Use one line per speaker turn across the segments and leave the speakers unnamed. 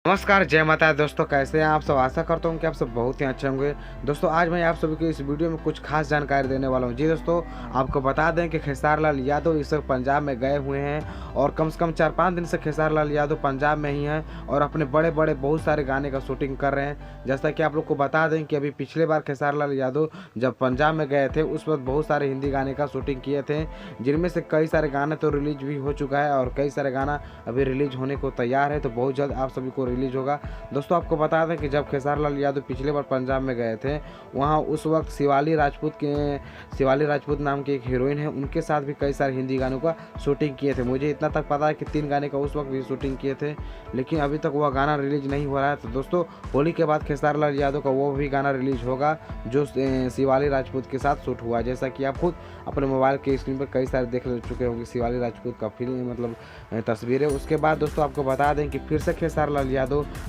नमस्कार, जय माता दी दोस्तों। कैसे हैं आप सब? आशा करता हूँ कि आप सब बहुत ही अच्छे होंगे। दोस्तों, आज मैं आप सभी को इस वीडियो में कुछ खास जानकारी देने वाला हूँ। जी दोस्तों, आपको बता दें कि खेसारी लाल यादव इस वक्त पंजाब में गए हुए हैं और कम से कम 4-5 दिन से खेसारी लाल यादव पंजाब में ही हैं और अपने बड़े-बड़े बहुत सारे गाने का शूटिंग कर रहे हैं। जैसा कि आप लोग को बता दें कि अभी पिछले बार खेसारी लाल यादव जब पंजाब में गए थे, उस वक्त बहुत सारे हिंदी गाने का शूटिंग किए थे, जिनमें से कई सारे गाने तो रिलीज भी हो चुका है और कई सारे गाना अभी रिलीज होने को तैयार है, तो बहुत जल्द आप सभी को रिलीज होगा। दोस्तों, आपको बता दें कि जब खेसारी लाल यादव पिछले बार पंजाब में गए थे, वहाँ उस वक्त शिवाली राजपूत नाम की एक हीरोइन है, उनके साथ भी कई सारे हिंदी गानों का शूटिंग किए थे। मुझे इतना तक पता है कि 3 गाने का उस वक्त भी शूटिंग किए थे, लेकिन अभी तक वह गाना रिलीज नहीं हो रहा है। तो दोस्तों, होली के बाद खेसारी लाल यादव का वो भी गाना रिलीज होगा जो शिवाली राजपूत के साथ शूट हुआ। जैसा कि आप खुद अपने मोबाइल के स्क्रीन पर कई सारे देख चुके होंगे शिवाली राजपूत का फिल्म तस्वीरें। उसके बाद दोस्तों, आपको बता दें कि फिर से खेसारी लाल यादव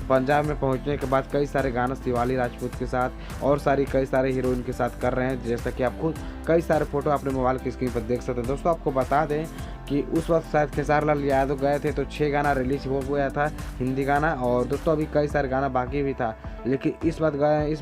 पंजाब में पहुंचने के बाद कई सारे गाना शिवाली राजपूत के साथ और कई सारे हीरोइन के साथ कर रहे हैं। जैसा कि आप खुद कई सारे फोटो अपने मोबाइल की स्क्रीन पर देख सकते हैं। दोस्तों, आपको बता दें कि उस वक्त शायद खेसारी लाल यादव गए थे तो 6 गाना रिलीज हो गया था हिंदी गाना, और दोस्तों अभी कई सारे गाना बाकी भी था। लेकिन इस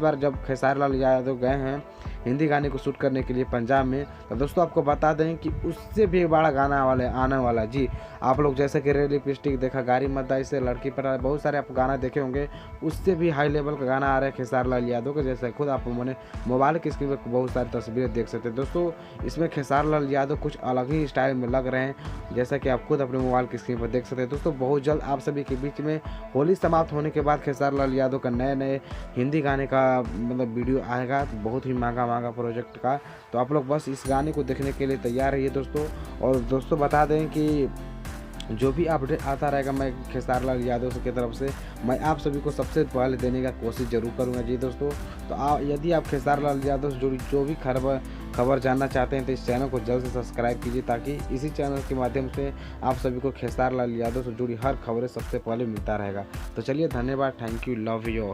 बार जब खेसारी लाल यादव गए हैं हिंदी गाने को शूट करने के लिए पंजाब में, तो दोस्तों आपको बता दें कि उससे भी बड़ा गाना आने वाला। जी, आप लोग जैसे कि रेड लिपस्टिक देखा, गाड़ी मत दाई से लड़की पर, बहुत सारे आप गाना देखे होंगे, उससे भी हाई लेवल का गाना आ रहा है खेसारी लाल यादव का। जैसे खुद आप मैंने मोबाइल की स्क्रीन पर बहुत सारी तस्वीरें देख सकते हैं। दोस्तों, इसमें खेसारी लाल यादव कुछ अलग ही स्टाइल में लग रहे हैं, जैसा कि आप खुद अपने मोबाइल की स्क्रीन पर देख सकते हैं। दोस्तों, बहुत जल्द आप सभी के बीच में होली समाप्त होने के बाद खेसारी लाल यादव का नए हिंदी गाने का वीडियो आएगा, बहुत ही महंगा प्रोजेक्ट का। तो आप लोग बस इस गाने को देखने के लिए तैयार रहिए दोस्तों। और दोस्तों, बता दें कि जो भी अपडेट आता रहेगा, मैं खेसारी लाल यादव की तरफ से मैं आप सभी को सबसे पहले देने का कोशिश ज़रूर करूंगा। जी दोस्तों, तो यदि आप खेसारी लाल यादव से जुड़ी जो भी खबर जानना चाहते हैं तो इस चैनल को जल्द से सब्सक्राइब कीजिए, ताकि इसी चैनल के माध्यम से आप सभी को खेसारी लाल यादव से जुड़ी हर खबरें सबसे पहले मिलता रहेगा। तो चलिए, धन्यवाद, थैंक यू, लव यू।